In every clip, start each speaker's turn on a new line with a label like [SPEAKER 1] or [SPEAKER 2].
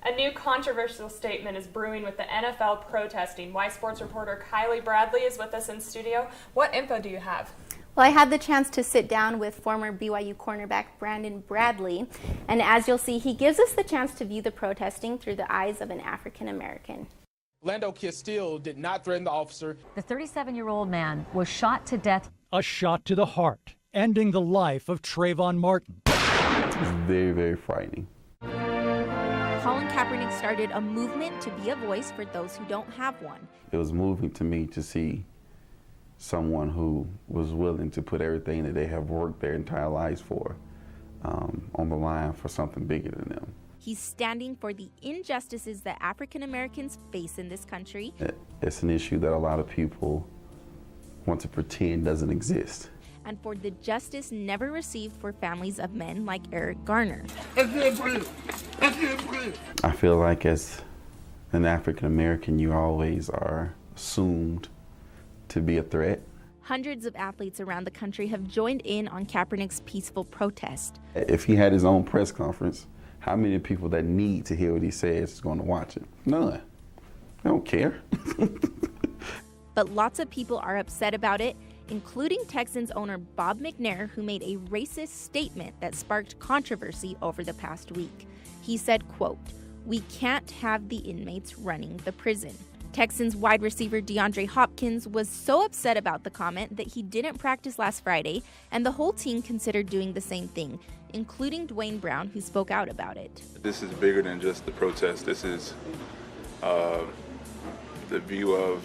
[SPEAKER 1] A new controversial statement is brewing with the NFL protesting. Y Sports reporter Kylie Bradley is with us in studio. What info do you have?
[SPEAKER 2] Well, I had the chance to sit down with former BYU cornerback Brandon Bradley, and as you'll see, he gives us the chance to view the protesting through the eyes of an African American.
[SPEAKER 3] Lando Castile did not threaten the officer.
[SPEAKER 4] The 37-year-old man was shot to death.
[SPEAKER 5] A shot to the heart, ending the life of Trayvon Martin.
[SPEAKER 6] It's very, very frightening.
[SPEAKER 2] Colin Kaepernick started a movement to be a voice for those who don't have one.
[SPEAKER 6] It was moving to me to see someone who was willing to put everything that they have worked their entire lives for on the line for something bigger than them.
[SPEAKER 2] He's standing for the injustices that African Americans face in this country.
[SPEAKER 6] It's an issue that a lot of people want to pretend doesn't exist.
[SPEAKER 2] And for the justice never received for families of men like Eric Garner.
[SPEAKER 6] I feel like as an African American, you always are assumed to be a threat.
[SPEAKER 2] Hundreds of athletes around the country have joined in on Kaepernick's peaceful protest.
[SPEAKER 6] If he had his own press conference, how many people that need to hear what he says is going to watch it? None. They don't care.
[SPEAKER 2] But lots of people are upset about it, including Texans owner Bob McNair, who made a racist statement that sparked controversy over the past week. He said, quote, "We can't have the inmates running the prison." Texans wide receiver DeAndre Hopkins was so upset about the comment that he didn't practice last Friday, and the whole team considered doing the same thing, including Dwayne Brown, who spoke out about it.
[SPEAKER 7] This is bigger than just the protest. This is the view of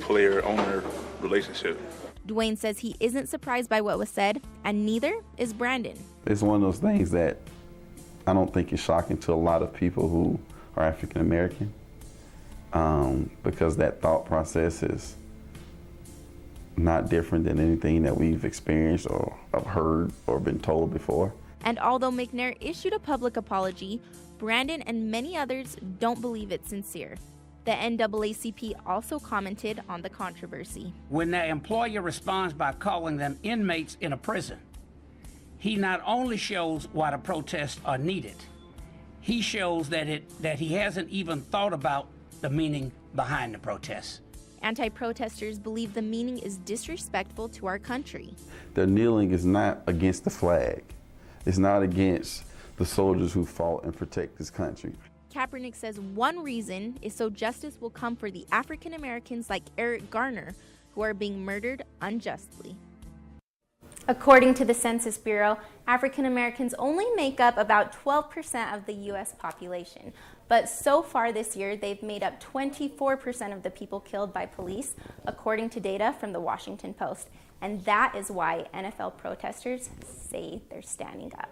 [SPEAKER 7] player-owner relationship.
[SPEAKER 2] Dwayne says he isn't surprised by what was said, and neither is Brandon.
[SPEAKER 6] It's one of those things that I don't think is shocking to a lot of people who are African American, because that thought process is not different than anything that we've experienced or have heard or been told before.
[SPEAKER 2] And although McNair issued a public apology, Brandon and many others don't believe it's sincere. The NAACP also commented on the controversy.
[SPEAKER 8] When the employer responds by calling them inmates in a prison, he not only shows why the protests are needed, he shows that he hasn't even thought about the meaning behind the protests.
[SPEAKER 2] Anti-protesters believe the meaning is disrespectful to our country.
[SPEAKER 6] Their kneeling is not against the flag. It's not against the soldiers who fought and protect this country.
[SPEAKER 2] Kaepernick says one reason is so justice will come for the African Americans like Eric Garner who are being murdered unjustly. According to the Census Bureau, African Americans only make up about 12% of the U.S. population. But so far this year, they've made up 24% of the people killed by police, according to data from the Washington Post. And that is why NFL protesters say they're standing up.